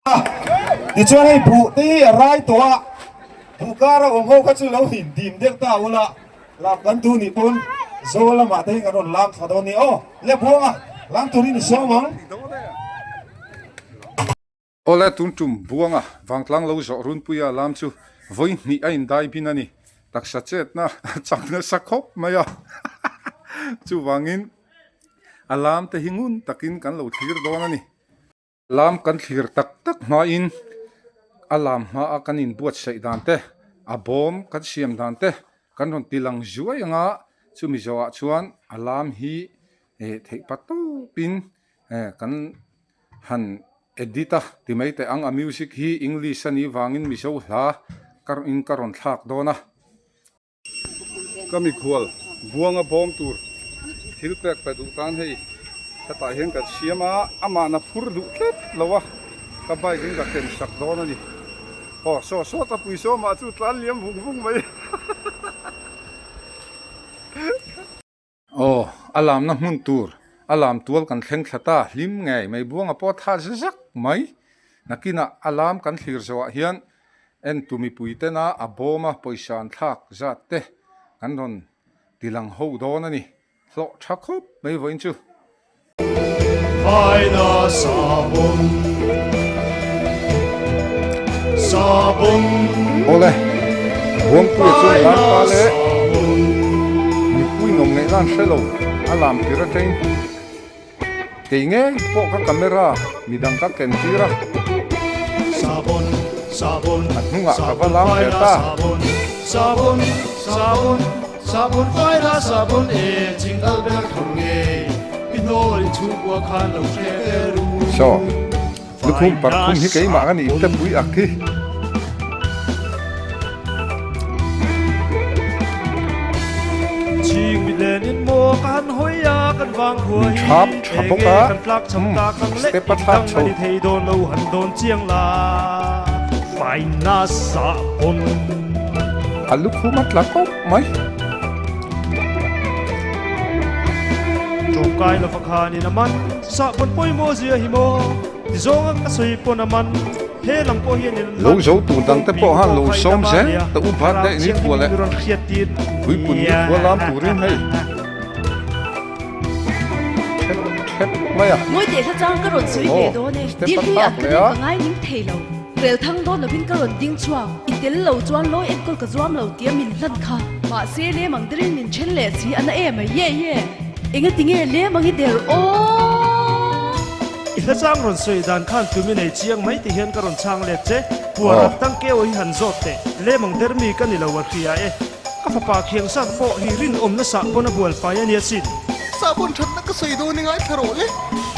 đi chơi này phụ tí rai toa phụ ca ra ủng hộ các chú lâu hình tìm được ta ula làm căn tu ni pun zo la mà thấy cái đồn làm sao đâu ni ô lẽ buông à làm tu ni sao mong Ole tun tum buanga wang tlang lo zo run puya lam chu voi ni ain dai pinani taksa chet na chakna sakhop maya chu wangin alam te hingun takin kan lo thir dona ni lam kan thir tak tak ma in alam ma akanin buat sai dan te abom kan siam dan te kan ron tilang zuai nga chu mi zo chuan alam hi thei patu pin kan han edita timaite ang music hi english ani wangin mi so hla kar in karon thak dona kami khwal buanga bom tur thil pek pa du tan hei ta hen ka siama ama na phur du tlet lawa ka bai ging ka ken sak dona ni so ta pui so ma chu tlan liam vung mai alam na mun tur alam tual kan thleng thlata hlim ngai mai buanga po tha zak mai nakina alam kan thlir zawa hian en tumi puite na aboma poisan thak zat te kan ron tilang ho don ani hlo thakop mai voin chu Faina sabun ole buang pu chu lan pa le mi pui nom ngai lan selo alam tira train Tinge po ka kamera midang ka kentira sabun at hunga ka palang eta sabun faina sabun ching albert thunge pinoi chu kwa khan lo sheru so lukhum parkhum hi kei ma ani ta pui akhi ching bilenin mo kan hoya kan wang huai chap chapoka kan plak chamta kan le step attack kan ni thei don lo han don chiang la faina sabun alukhumat lakop mai Kai la fakhani naman sa pon poi mo zia hi mo ti zong ka soi pon naman he lam ko hian lo zo tu dang te po han lo som se ta u bhat de ni pole hui pun ni lam turin hei thep maya ngoi te kha chang ka ron sui ve do ne dir hi at ka ka ngai ning thei lo rel thang do na bin ka ron ding chua itel lo chuan lo et kol ka zuam lo tia min hlan kha ma se le mang drin min chen le chi ana e ma ye inga tinge le mangi der o ila chang ron soi dan khan tu mi nei chiang mai ti hian ka ron chang le che puara tang ke oi han zot te le mang der mi ka ni lo wa khia e ka fa pa khiang sa po hi rin om na sa ko na bual fa ya ni sin sabun chan na ka soi do ni ngai tharo le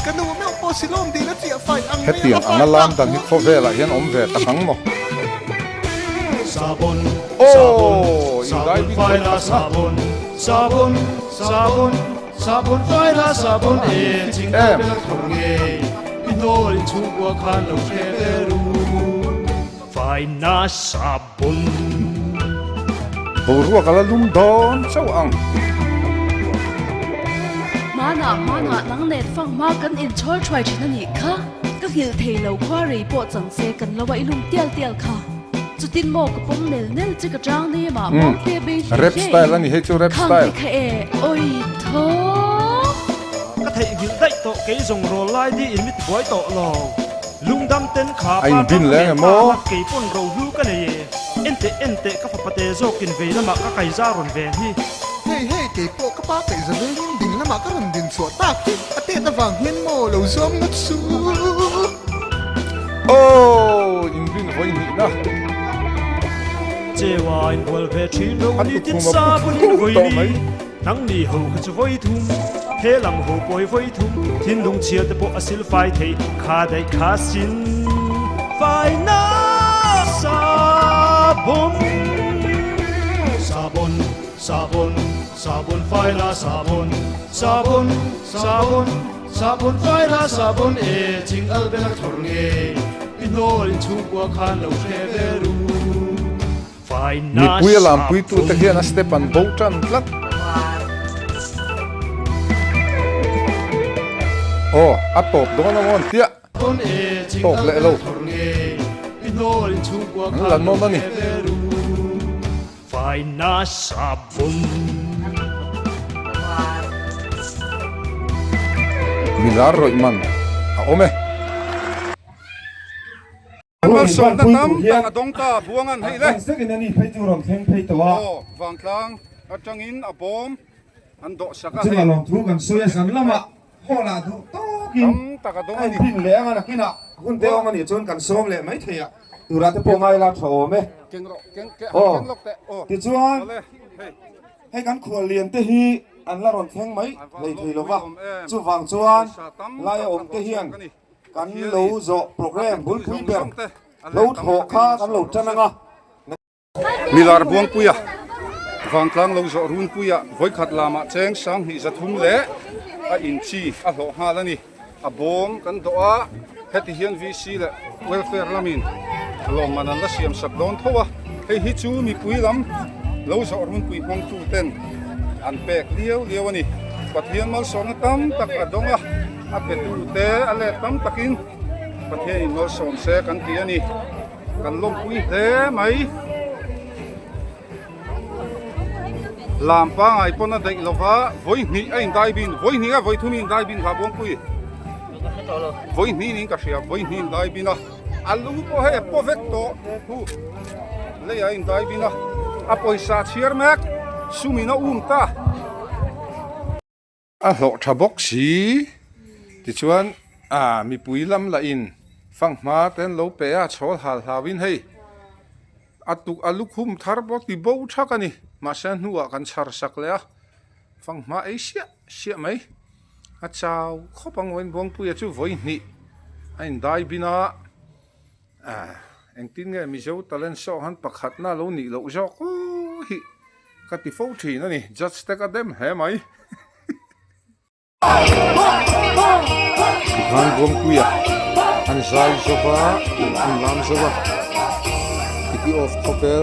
kan no me po silom di na tia fai ang hetiang angalam dang hi kho vela hian om ve ta hang mo sabun indai bin faina sabun faina sabun ching albert thunge pinoi chu kwa khan lo sheru faina sabun borua kala lum don chau ang mana nang net fang ma kan in chol try china ni kha ka hil thei lo khwa rei po chang se kan lawa ilum tial kha chutin mo ka pom nel chi ka chang ni ma mo te be rap style ani he chu rap style kha e oi tho ka thei vil dai to ke zong ro lai di in mit boy to lo lung dam ten kha Ai bin le mo ke pon ro hu ka ne ente ka fa pate zo kin ve na ma ka kai za ron ve hi hey ke po ka pa kai za ling ding na ma ka ran din so ta ki ate ta wang hian mo lo som ngat su in bin hoi ni na chewa in bol ve thi lo An ni tu tin kuma sa pu bun tu voi to ni mai. nang ni ho ka chu voi thum he lam ho poi voi thum tin lung chia te po asil fai thei kha dai kha sin fai na sabun fai na sabun fai na sabun ching albert thornge pinol chu kwa khan lo sheru ni pui lam pui tu ta hian a step an bo tran tlak a top do na mon tia bon e ching Tok le lo. nge pinol chung kwa Ang lan mo ba ni? Phải na sabun Milar roi man a ome Mal som na tam tang adong ta buangan hei le Ang sekin ani phei tu rom theng phei to wa o wang tlang atangin a bom an do saka chung hei along thu kan soya san lama hola thu to kin tam taka dong ai ani pin le anga kina hun te ong ani chon kan som le mai theya tura te pongai la tho me keng ro keng ke Oh. keng lok te o ti chuan ole hei hei kan khual lian te hi an la ron theng mai lei thei lo wa chu wang chuan lai om te hian kan lo zo program bul pui ber lo tho kha kan lo chananga Milar buang puya wang tlang lo zo run puya voi khat lama cheng sang hi za thum le a in chi a lo ha la ni a bom kan do a heti hian VC le welfare lamin lo manan la siam sak don thowa hei hi chu mi pui lam lo zo run pui hong tu ten an pek lieu lieu ani pathian mal som tam tak adonga a pe tu te ale tam takin pathian mal som se kan ti ani kan lom pui te mai làm pa ngai pona dei lova voi ni ai dai bin voi ni a voi thumi dai bin ha bong pui voi ni ning ka sia voi ni dai bin a alu ko he po vek to hu le ai dai bin a poisa chiar mek sumi na ta a lo tha bok si ti chuan a mi pui lam la in phang ma ten lo pe a chol hal hawin hei atuk alu khum thar bok ti bo thakani ma san nuwa kan char sak le a phang ma ei sia mai a chau khopang wen bong pu ya chu voi ni ain dai bina eng tin nge mi zo talent so han pakhat na lo ni lo zo ko hi ka ti fo thi na ni just take a dem he mai han bong pu ya an zai zo ba an lam zo ba ti off topel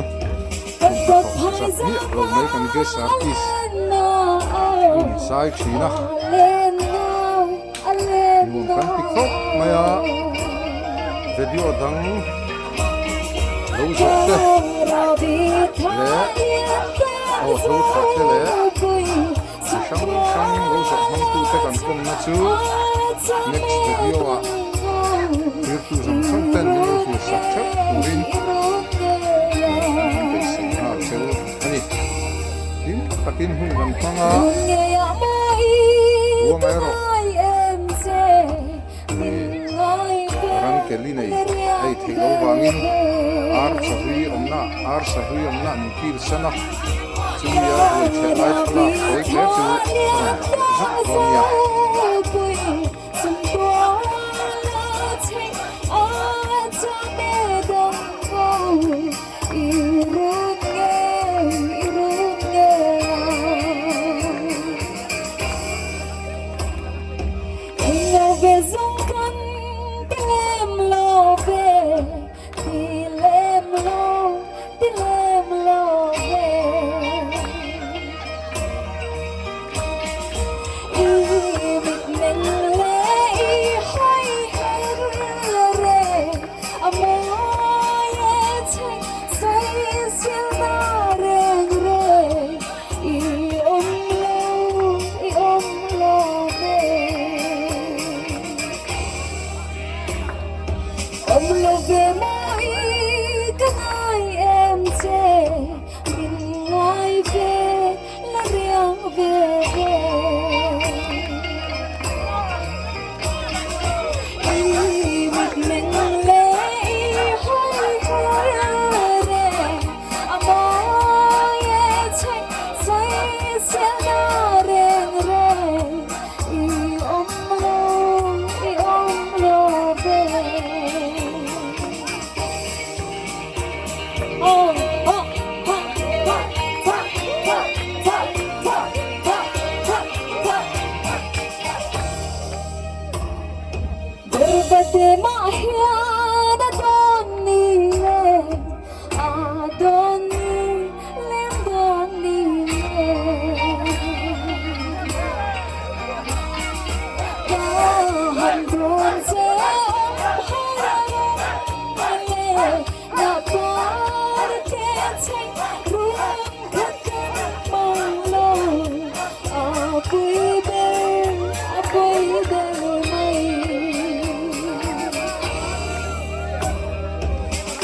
lo mai kan guest artist sai china mun kan tiktok maya video dang lo zo te le o zo sa te le shang lo zo hang tu te kan kom na chu next video a tu zang sang ten ni lo tu sak chap turin takin hun gan panga buang aero ran keli nei ai thilo wangin ar sahui omna ni kir sana chuya oi che lai thla oi che chu zak bonia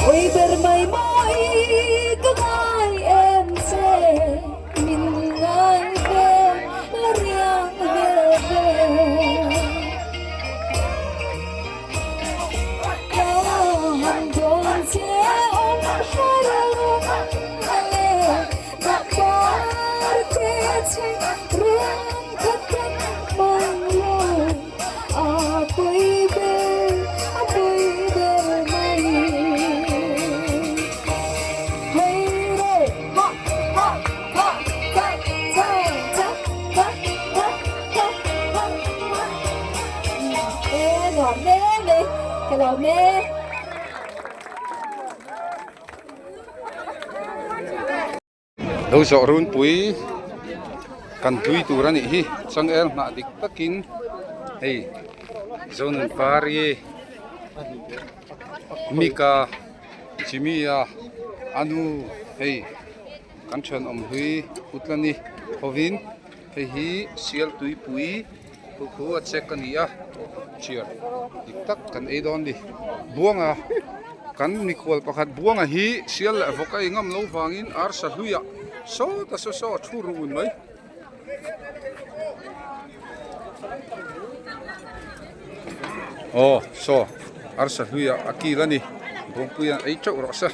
ôi bờ mây mỏi cứ ai em sẽ mình ngay về là riêng về hằng đồn sẽ ôm hai lòng lệ đã qua thế chứ riêng thật thật mang lâu à baby mày hey rồi ha ha ha cha cha cha cha ê ngọt nè đi cái lẩu nè đâu rõ run pui kan tui tu rani hi chang el na dik takin hey zonen pari mika chimia anu hey kan chan hui utlani hovin hey hi sial tui pui khu a check kan ia chiar dik tak kan e don di buanga kan nikol pakhat buanga hi sial vokai ngam lo wangin ar sa huya so churun mai oh so ar sa huya akilani bongpuya ai chau ro sa